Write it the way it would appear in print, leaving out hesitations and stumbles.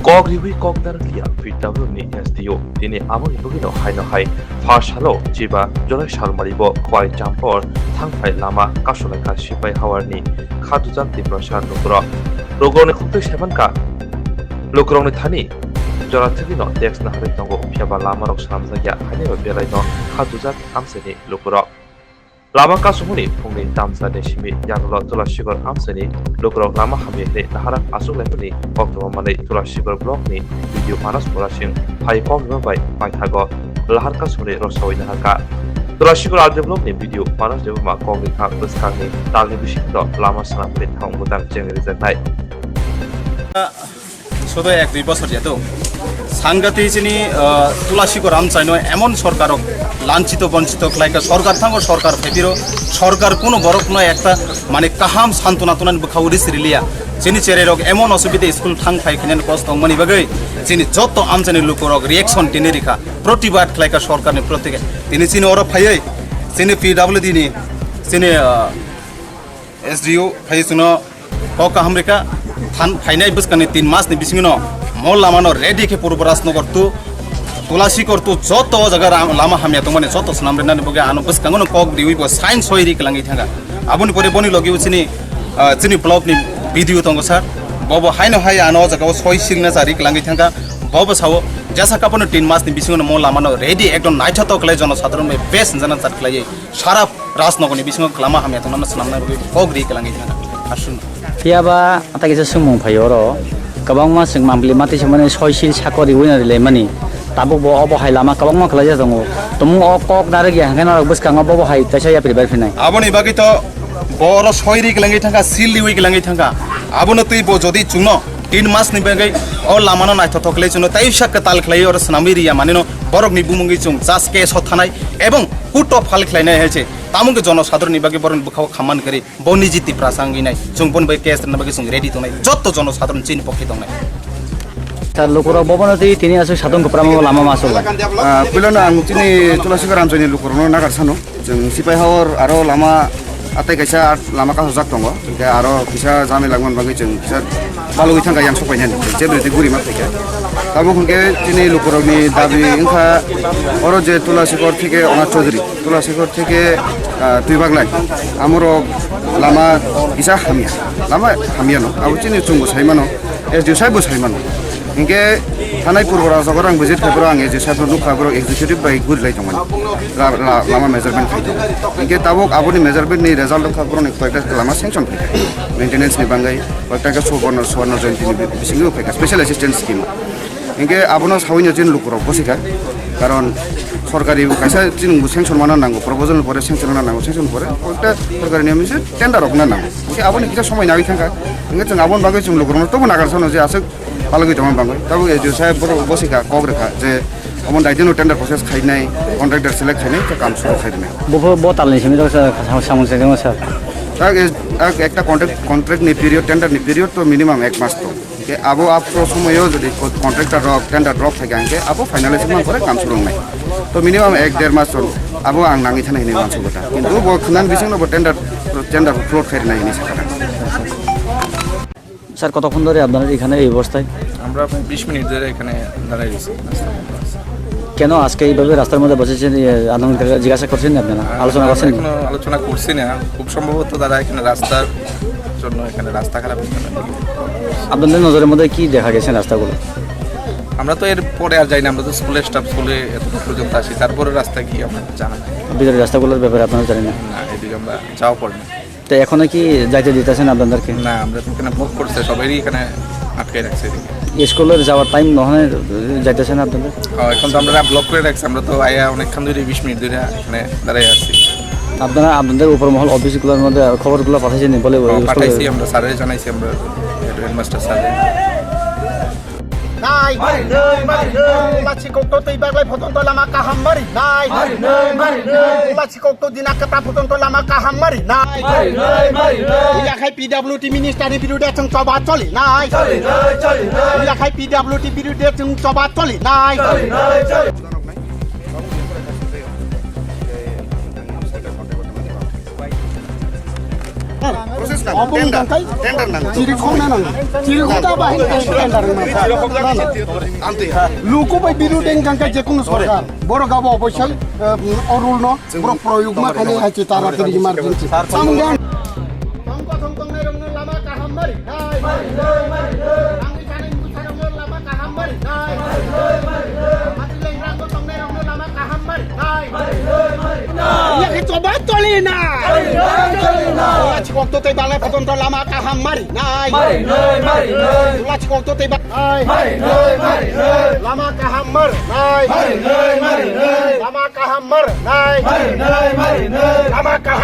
Kok riwi kok dar kia VW ni SDO dini amo ibugino haino hai first halo jiba jolai shalmaribo khwai champor thangphai lama kasolai ka sipai hawarni khadujan tiprasar nukro rogone khukte sebanka lokrongni thani jora thigino text na hari tongo phiaba lama rok samjagya haino belai no khadujan amseni lokro lama kasumuni phungni tamsane simi yanulo tulashigor amseni lokrok lama hamyekni nahara asuk lekni oktoba manei tulashigor blog ni video manas porasing phai pogba bai paithago lahar kasumuni rosawai nahaka tulashigor audio blog ni video manas debuma kongni kha buskangni talni bishikdo lama sanapni thangmutan jengri jaknai শুধু 1-2 বছর যেত সাংঘাতিক চিনি তুলাসীকর আমচাইন এমন সরকারক লাঞ্ছিত বঞ্চিত লাইকা সরকার থাঙ্গ সরকার ফেবিরো সরকার কোনো বরক নয় একটা মানে কাহাম সান্ত্বনা তোনান বখাউরি সিরিলিয়া চিনি চেরেরক এমন অসুবিধা স্কুল থাং ফাইখিনেন কষ্ট মনি বাগৈ চিনি যত আমচাইনি লোকরক রিয়েকশন টিনে রেখা প্রতিবাদ লাইকা সরকারনি প্রত্যেকে তিনি চিনি ওর ফাইयै চিনি পিডব্লিউডি নি চিনি এসডিও ফাই সুনো কক হামরেকা फाइनाय बसकानि 3 मासनि बिसिङनो मल लामानो रेडी के पुरबरास नगरतु तुलासी करतु जत जगा लामा हामिया तमने जत सनाम रेनानि बगे आनो बसकांगनो कक दिउइबो साइन सोइरि कलांगि थांगा आबुनि परे बनि लगिउ चिनि ब्लॉग नि भिडियो तंगो सर बबो हाइनो हाय आनो जगाव सोइ सिलना जारि कलांगि थांगा बबो सावो जैसा कापनो 3 मासनि बिसिङनो मल लामानो रेडी एकदम नाइथा तकले जन साधारण में बेस जना चटकलाय सारा राजनगरनि बिसिङो लामा हामिया तमने सनामना बगे कक रि कलांगि थांगा आसुन Piaba ata kisa sumung phayoro kabang ma sing mambli mati samane soisil sakori wina rile mani tabuk bo obo hai lama kabang ma khala jatongo tumu ok kok naragi hangena bus kang obo hai taisa ya pribar finai aboni bagi to boro soiri kelangi thanga silli wi kelangi thanga abono tui bo jodi chungno 3 mas ni bagai o lamano nai thokle chuno tai sak tal khlai or snamiri ya manino borok ni bumungi chung jas ke so thanai ebong kuto phal khlainai heche तामुंगे जन साधारण बागे बरन बुखाव खामान करे बनि जिति प्रासंगी नाय जों बन by case न बागे जों रेडी तनाय जत्त जन साधारण चिन पखि तनाय तार लोकरा बबनति तिनि आसु साधन गोप्राम लामा मासो पिलन आं तिनि तुलासीकर आमजनि लोकरनो नागार सानो जों सिपाइ हावर आरो लामा आताय कायसा लामा का हजाक दङ ओमफ्राय आरो किसा जामे लागमन बागे जों किसा बालुगै थांगा यां सफायनान जेबो गुरि मा फैका ताबो खुनके तिनि लोकरनि दाबि इंखा अरो जे तुलासीकर থেকে অনাথ চৌধুরী তুলাসীকর থেকে দুই বাগলাই আমরো লামা কিসা হামিয়া নো আবু চিনি চুঙ্গু সাইমানো এস দিউ সাইবো সাইমানো ইনকে থানাই পুরবরা জগর আং ভিজিট খাইবরা আং যে সাইবো नु খাইবरा एग्जीक्यूटिव बाय गुड लाई दंमोन लामा मेजारमेन्ट खाइदो इनके ताबक आबुनि मेजारमेन्ट नि रिजाल्ट खाइबरा नि कयटा लामा सेंक्शन फैका मेंटेनेंस नि बांगाय कयटा सुवर्ण जयन्ती बिसिङो फैका स्पेशल असिस्टेंट स्कीम इनके आबुनो सावैनो जिन लुकुराव बसिका कारण सरकारी कायसा जिनबो सेंक्शन माना नांगौ प्रपोजल परे सेंक्शन माना नांगौ सेंक्शन परे कयटा सरकारी नियमसे टेंडार हकना नांगौ इनके आबुनि किसा समय नागै थांगा इनके जों आबुन बागै जों लुकुराव तो नागारसानो जे आसो बालगै दंमोन बांगै ताबो एजु साहेब बसिका कग्रेखा जे अमन दाइदिनो टेंडार प्रोसेस खाइनाय कन्ट्राक्टर सेलेक्ट खाइनाय त काम सुरु खाइनाय बबो बतालनि सिमि दस सामु सेजों सर একটা কন্ট্রাক্ট নি পিরিয়ড টেন্ডার নি পিরিয়ড তো মিনিমাম 1 মাস তো के आबो आपको समय যদি কন্ট্রাক্টর টেন্ডার ড্রপ থাকে আনকে आबो फाइनालाइजेशन করে কাম শুরু নাই তো মিনিমাম 1-1.5 মাস आबो आं नाङै थानाय नि मानसिफोरा কিন্তু বখনান বিসংনো টেন্ডার ফ্লোট খাই নাই নি সাকা স্যার কতক্ষণ ধরে আপনারা এখানে এই অবস্থায় আমরা 20 মিনিট ধরে এখানে দাঁড়াই আছি কেন আজকে এইভাবে রাস্তার মধ্যে বসেছেন আন্দোলন জিজ্ঞাসা করছেন আপনারা আলোচনা করছেন কোনো আলোচনা করছি না খুব সম্ভবত তারা এখানে রাস্তার জন্য এখানে রাস্তা খারাপ আপনাদের নজরের মধ্যে কি দেখা গেছে রাস্তাগুলো আমরা তো এর পরে আর যাই না আমরা তো স্কুলের স্টাফ স্কুলে এত পর্যন্ত আসি তারপরে রাস্তা কি আমরা জানা নাই ভিতরে রাস্তাগুলোর ব্যাপারে আপনারা জানেন না এদিকে আমরা যাওয়া পড়ে না তো এখনো কি যাইতে দিতেছেন আপনাদেরকে না আমরা তো এখানে মুভ করতে সবাইই এখানে আটকে রাখছে স্কুলের যাওয়ার টাইম নহনে যাইতেছেন আপনাদের এখন তো আমরা ব্লক করে রাখছি আমরা তো আয়া অনেকক্ষণ ধরে 20 মিনিট ধরে এখানে দাঁড়াই আছি আপনারা আপনাদের উপর মহল অফিসগুলোর মধ্যে খবরগুলো পাঠাইছেন বলে পাঠাইছি আমরা স্যারে জানাইছি আমরা হেডমাস্টার স্যারে Nai, Ulachi kokto to ibaglay photon to lama kahamari. Nai, Ulachi kokto dinakata photon to lama kahamari. Nai, Uya khai PWD minister ni birude chung coba choli. Nai, Uya khai PWD birude chung coba choli. Nai, proses nang Apa tender tangkai? tender nang Ciri kau nang. Ciri kau tak bahin tender antu ya Luku bai biru deng kangkai jekung sorkar. Boro gabo obosal orul no. Boro proyug ma kane hai citara teri emergency. Samgan. Tongko tongkong nerong lama kaham mari. Nai. Anggi kane ibu sarong lama kaham mari. Nai. Mati leng rangko tong nerong lama kaham mari. Nai. Iya ke coba tolina. Tula cikok tu tei balai potong to lama kaham mari. Nai. Tula cikok tu tei balai. Lama kaham mar. Nai. Lama kaham mar. Nai. Lama kaham